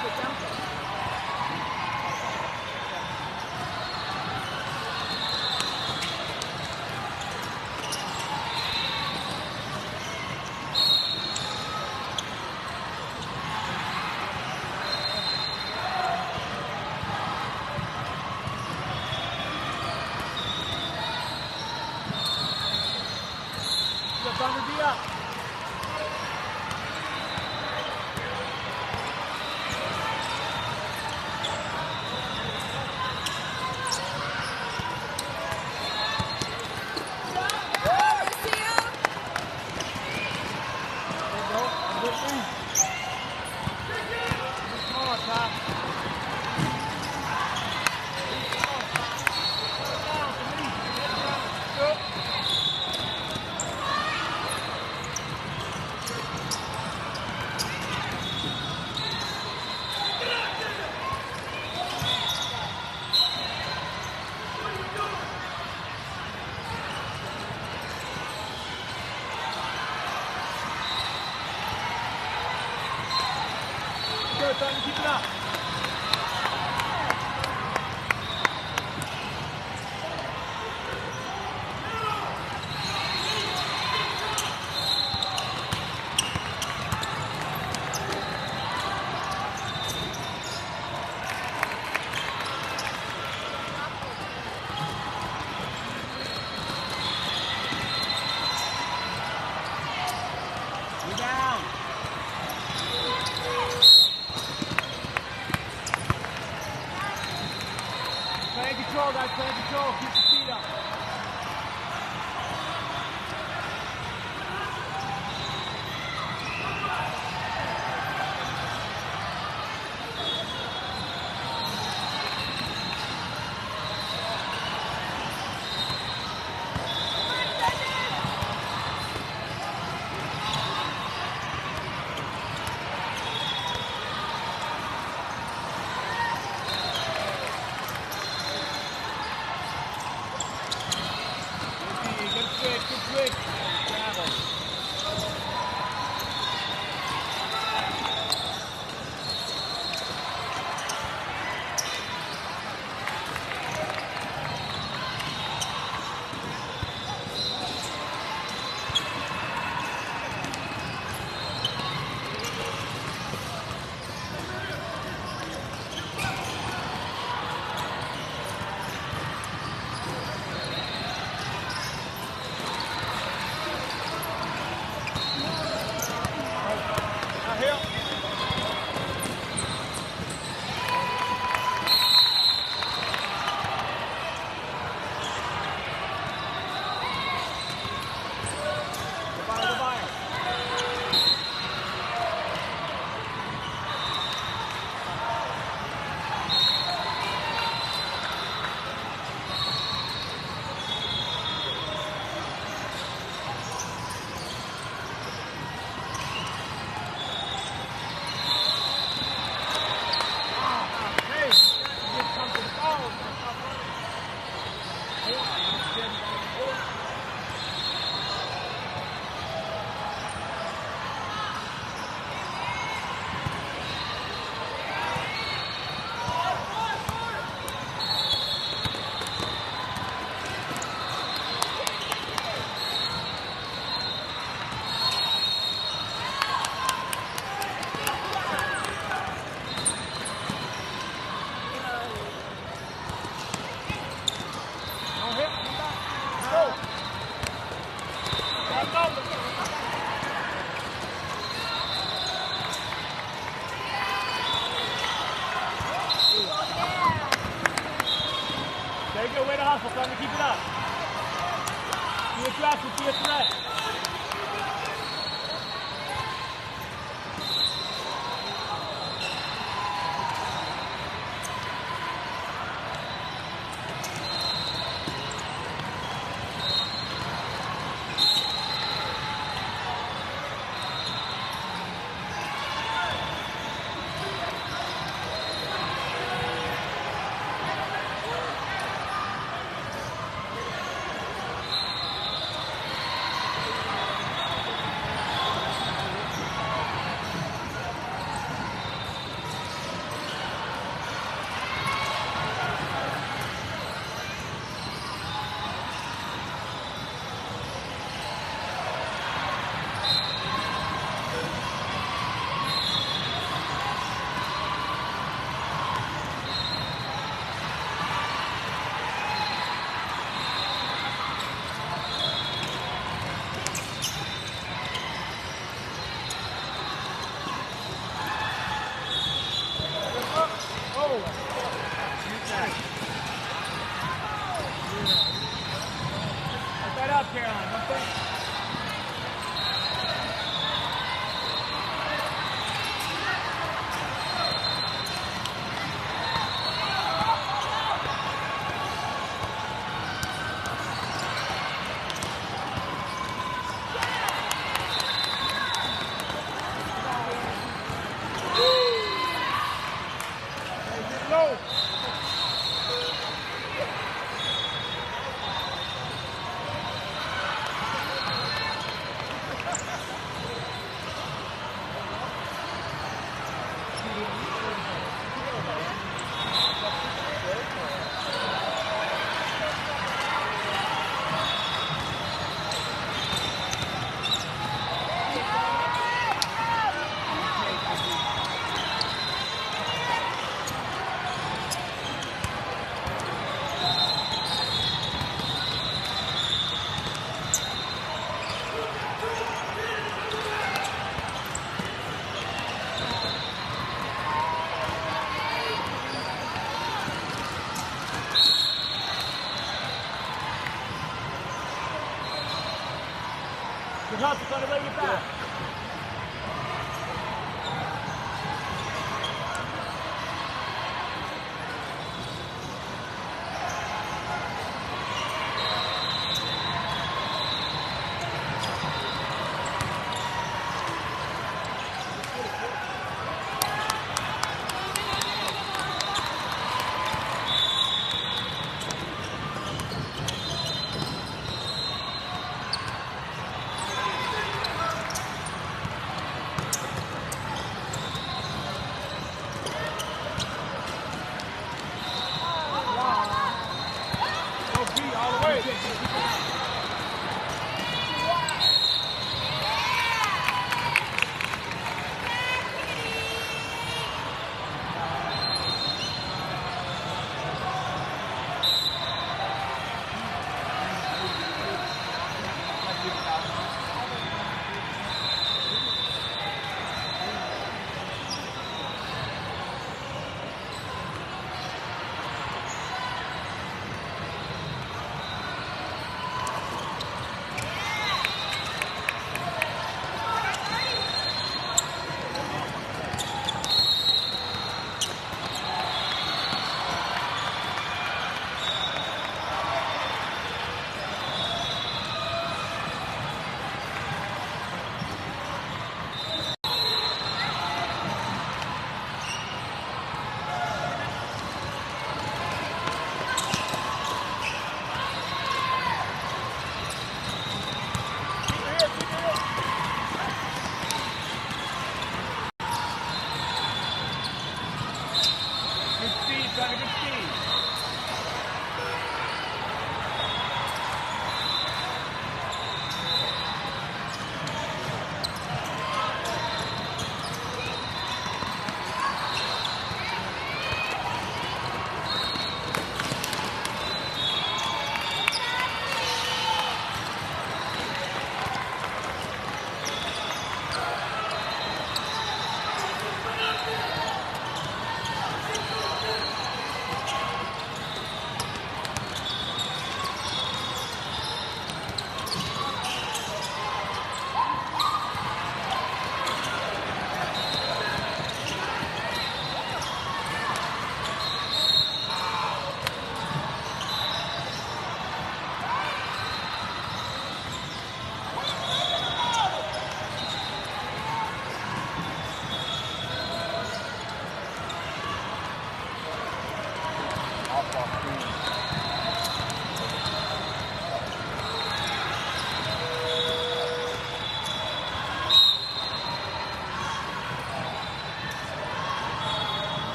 Keep it up. Play control, keep the feet up. Time to keep it up. Be aggressive, be a threat. Put that up, Caroline. Don't think. Low. Good hustle, son. Ready to get back. All the way. Trying to get speed.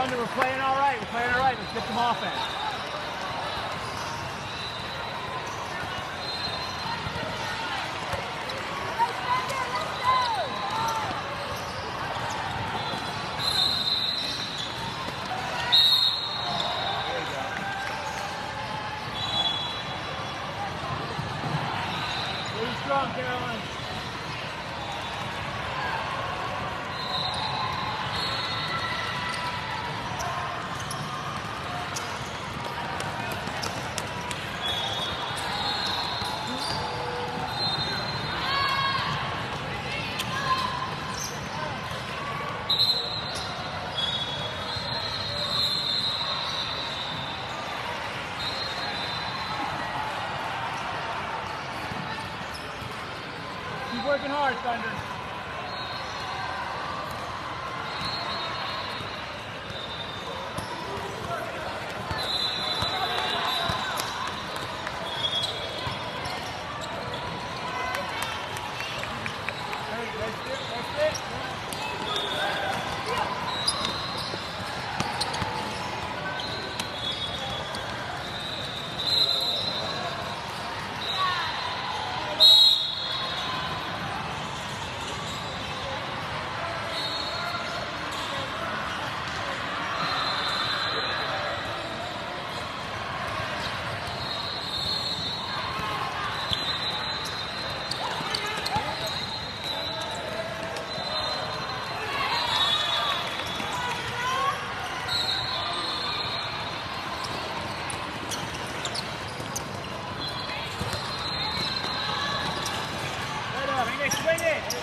Thunder, we're playing all right. We're playing all right. Let's get some offense. Really strong, Caroline. Keep working hard, Thunder. That's it. Swing it!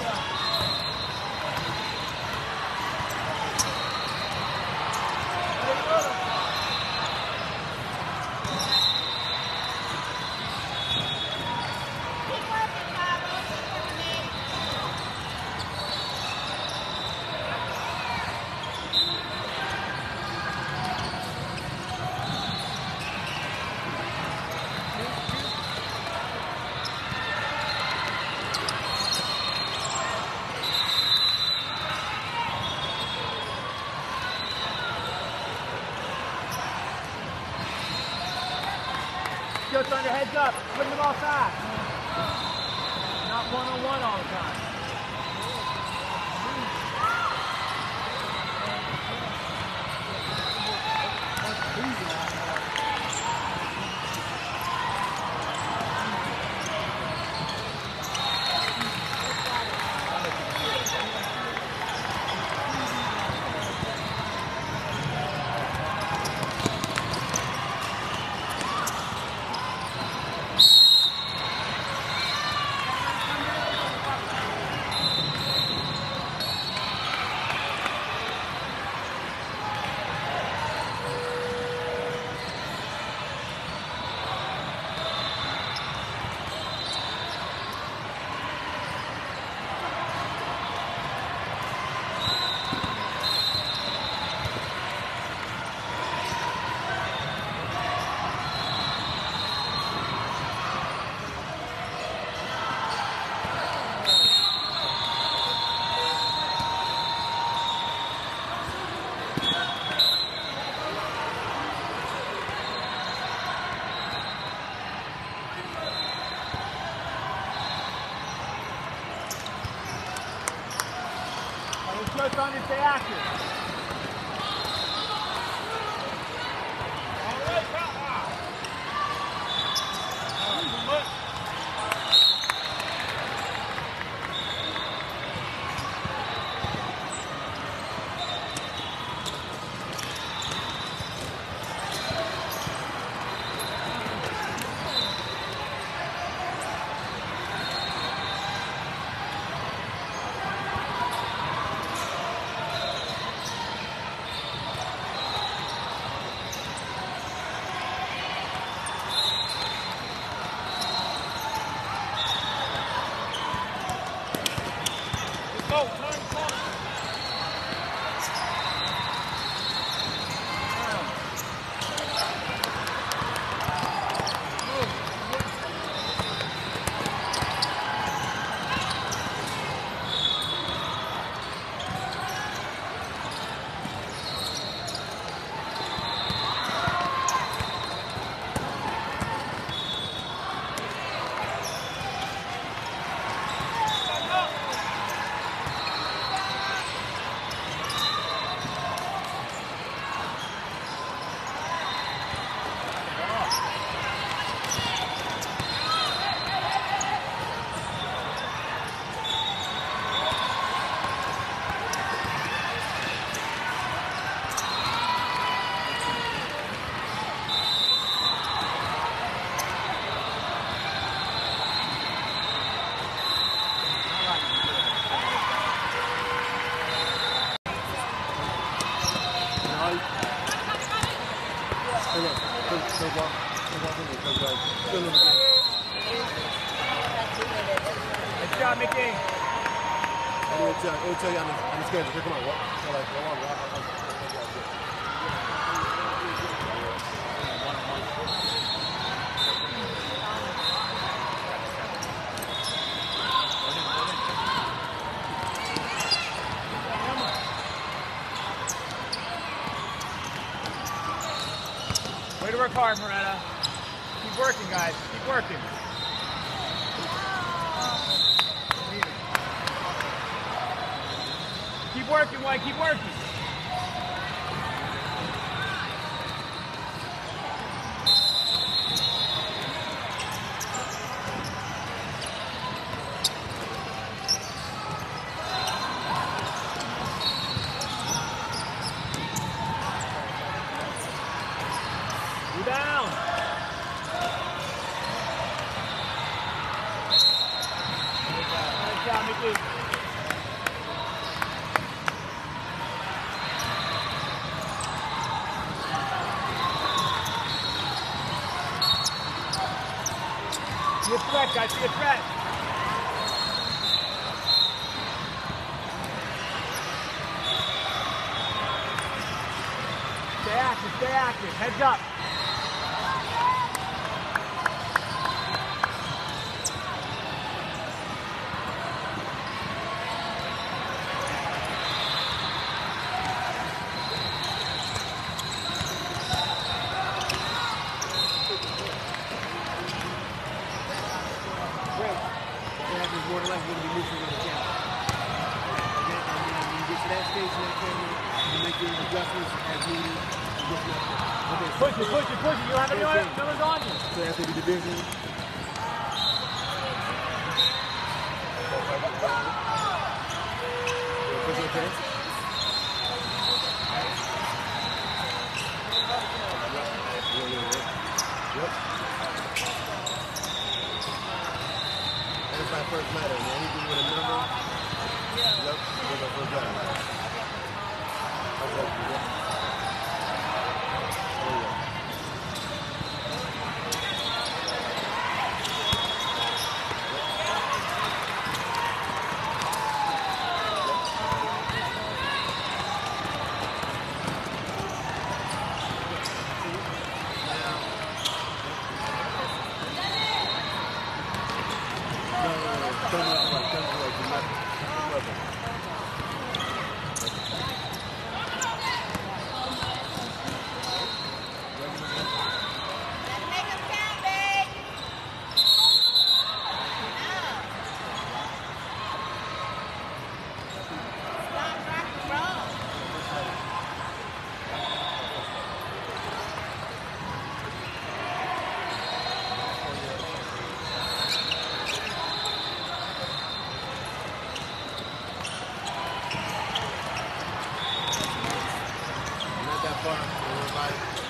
Go Thunder, heads up, putting the ball fast. Not one-on-one all the time. Let's go Thunder, stay active. take off from me because like still in the game. Good job, Mickey. It'll tell you on the schedule. Here, come on, walk. So like, walk. Way to work hard, Moretta. Keep working, guys. Keep working. Keep working, White. Keep working. Down. Nice job, Mickey. Be a threat, guys. Be a threat. Stay active. Stay active. Heads up. More than likely going to be neutral on the camera. Okay? And then when you get to that stage in that camera, you make your adjustments as needed. Okay, so Push it. You don't have anyone on you. So that's going to be division. Push your pants. Yep. That's my first matter, man. Anything with a number, yep, we're the first guy. Okay, yep. There you go.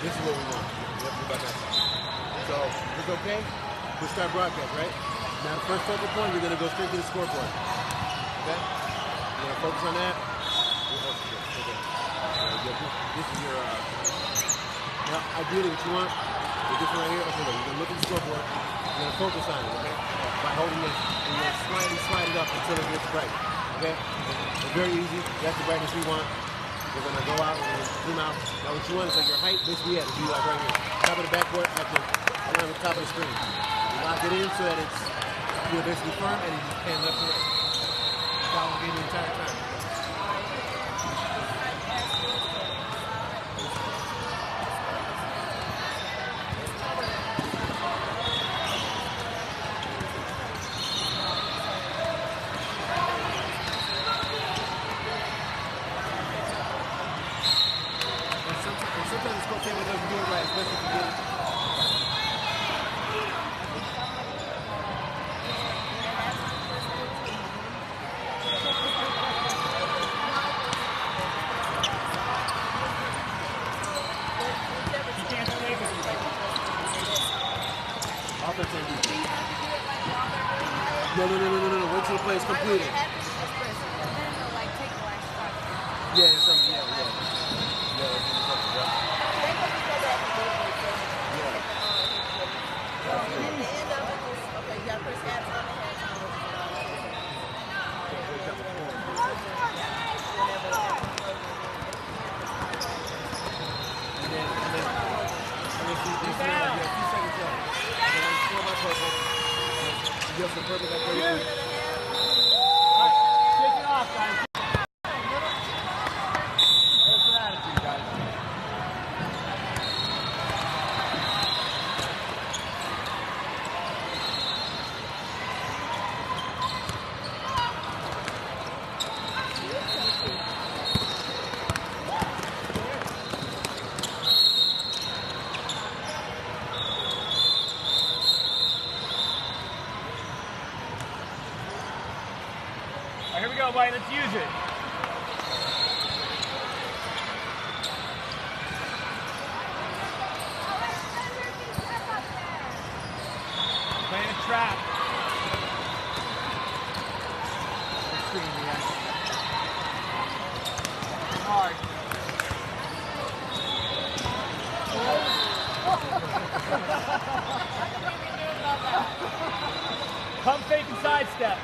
This is what we want. We have to go back that far. So, it's okay? We'll start broadcast, right? Now, the first focal point, you're going to go straight to the scoreboard. Okay? You're going to focus on that. This is your, now, ideally what you want is this one right here. Okay, look, you're going to look at the scoreboard. You're going to focus on it, okay? By holding this, and you're going to slightly slide it up until it gets bright. Okay? It's very easy. That's the brightness we want. We're going to go out and zoom out. Now what you want is like your height, basically at, be like right here. Top of the backboard, around the top of the screen. You lock it in so that it's, you're basically firm and you just pan left to right. Follow me the entire time. Sometimes it's okay with us doing it right, especially if you get it. You can't stay with me. Offense and defense. No. Wait till the play is completed. Yeah, it's like, yeah. Just a perfect like All right, shake it off, guys. There's some attitude, guys. All right, here we go, White. Let's use it. Playing a trap. Screen, yeah. Hard. Pump fake and sidestep.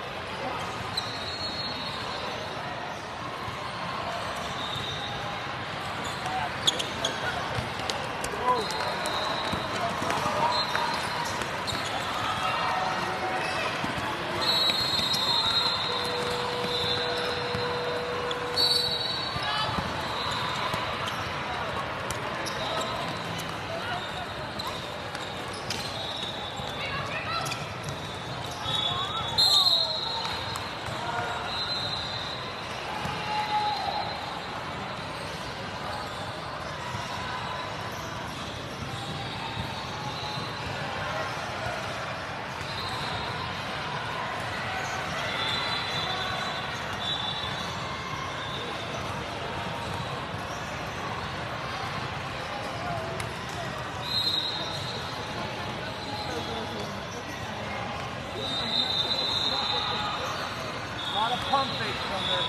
A lot of pump fakes on there.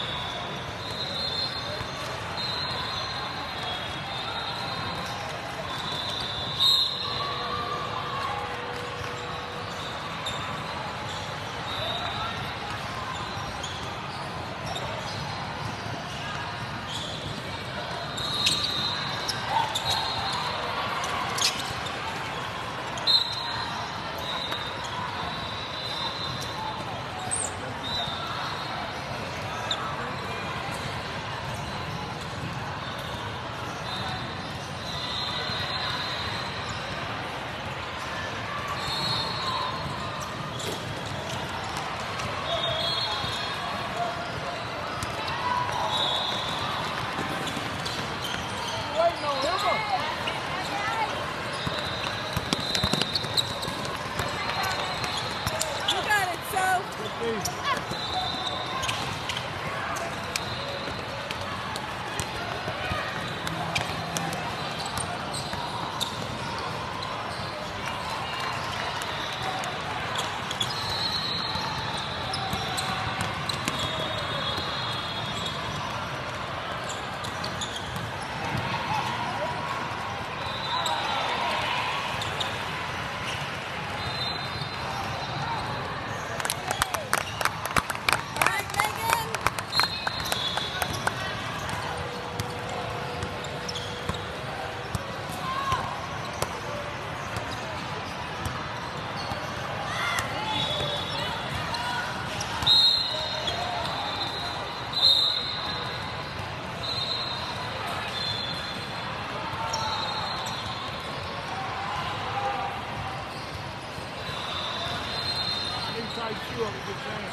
Inside shoe of a good thing.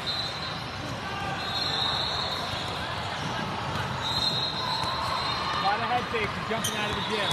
A lot of head fakes and jumping out of the gym.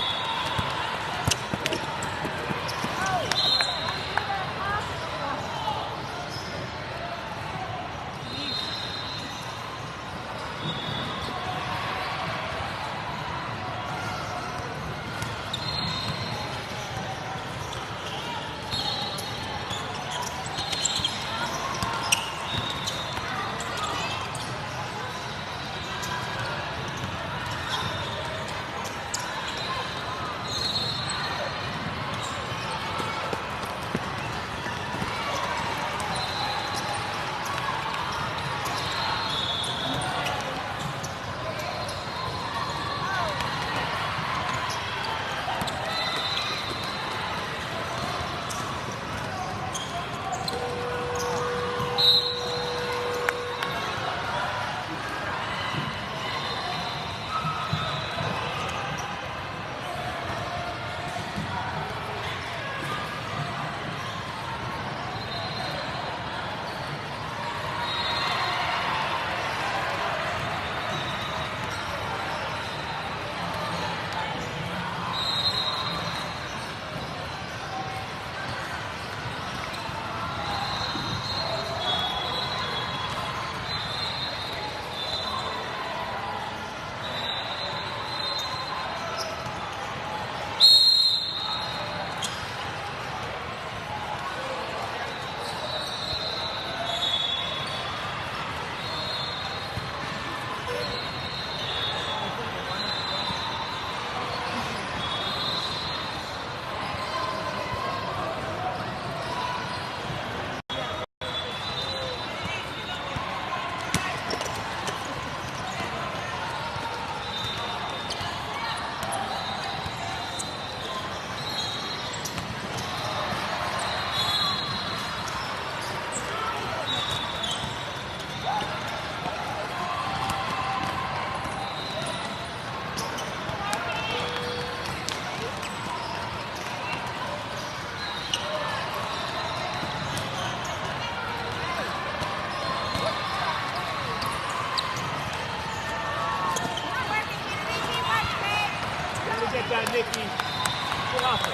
that, Nikki. Good hustle.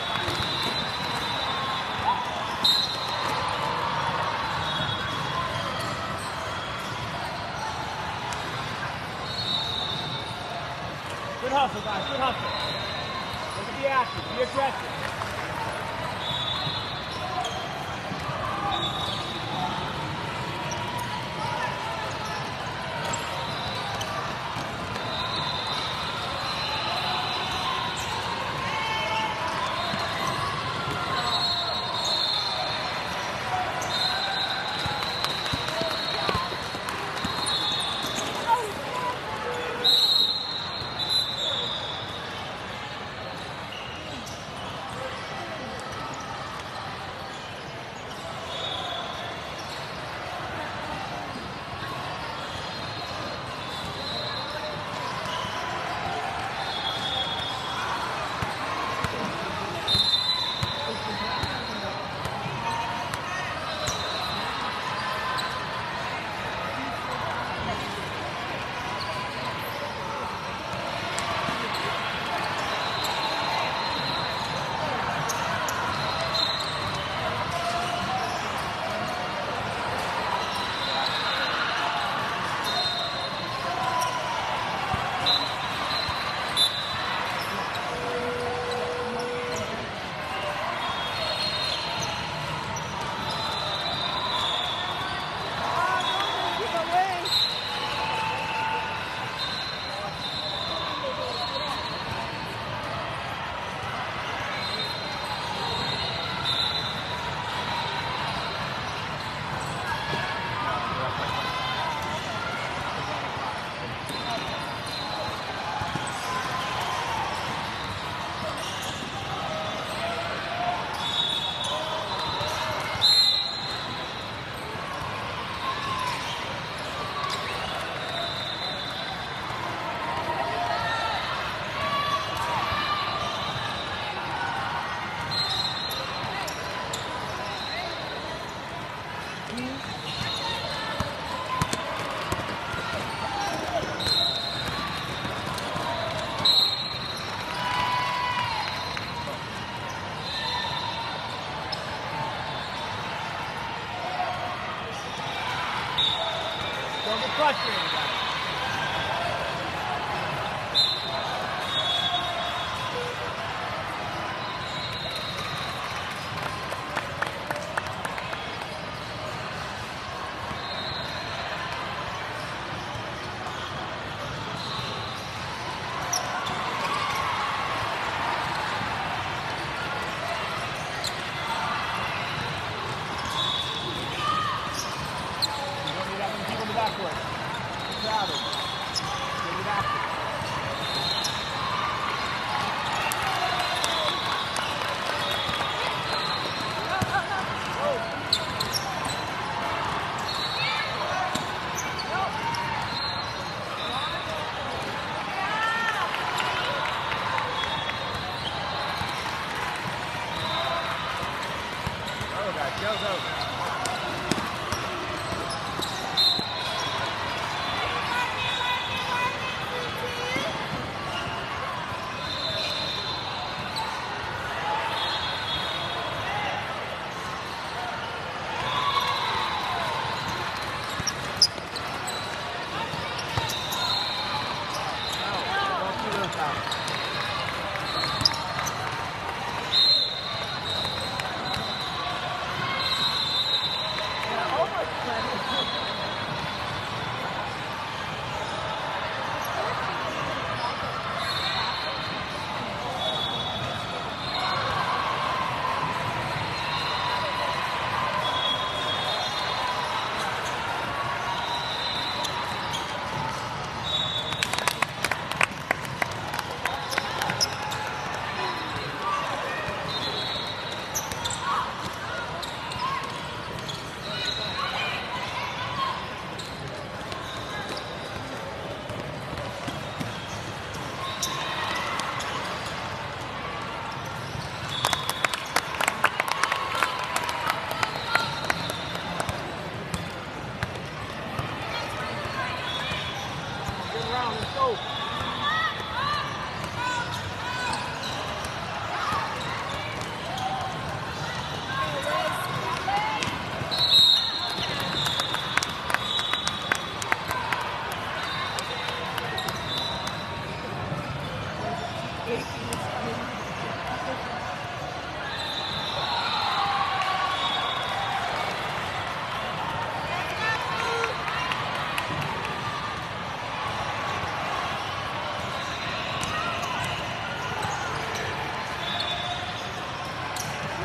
Good hustle, guys. Good hustle. Look at the action. Be aggressive. Don't get frustrated, guys.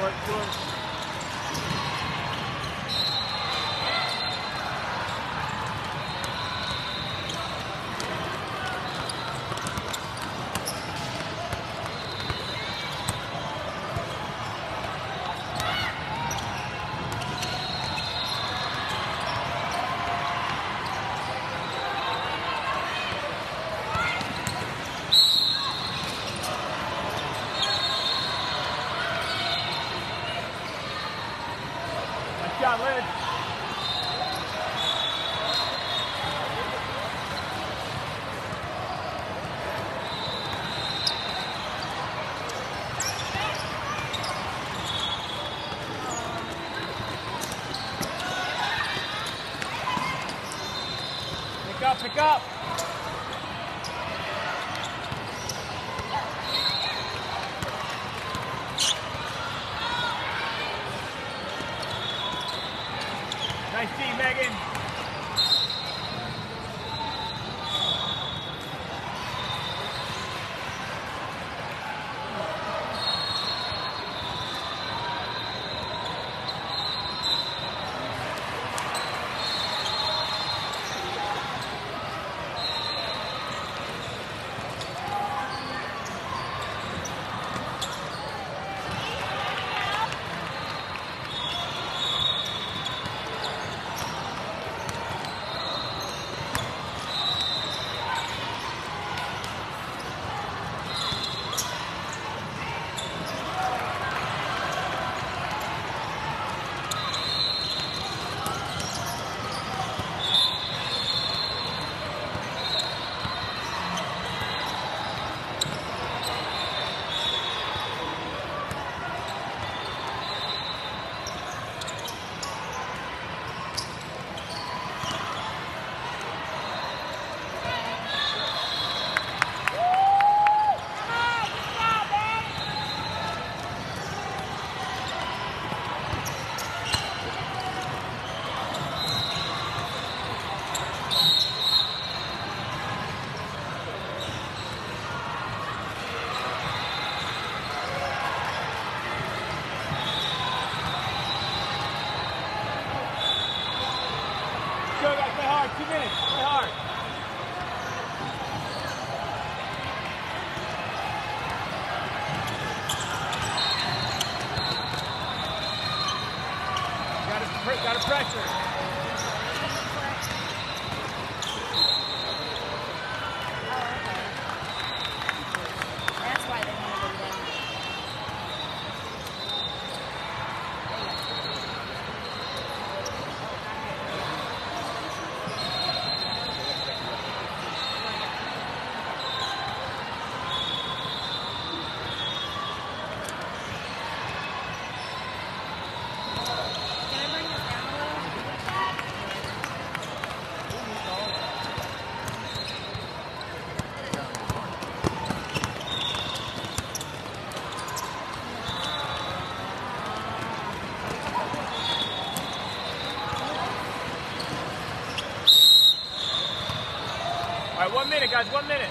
Short, short. Nice job, Lynn. Pick up, pick up. Nice D, Megan. Go, guys, play hard. 2 minutes. Play hard. Got to pressure. That's why they want to go down. All right, 1 minute, guys, 1 minute.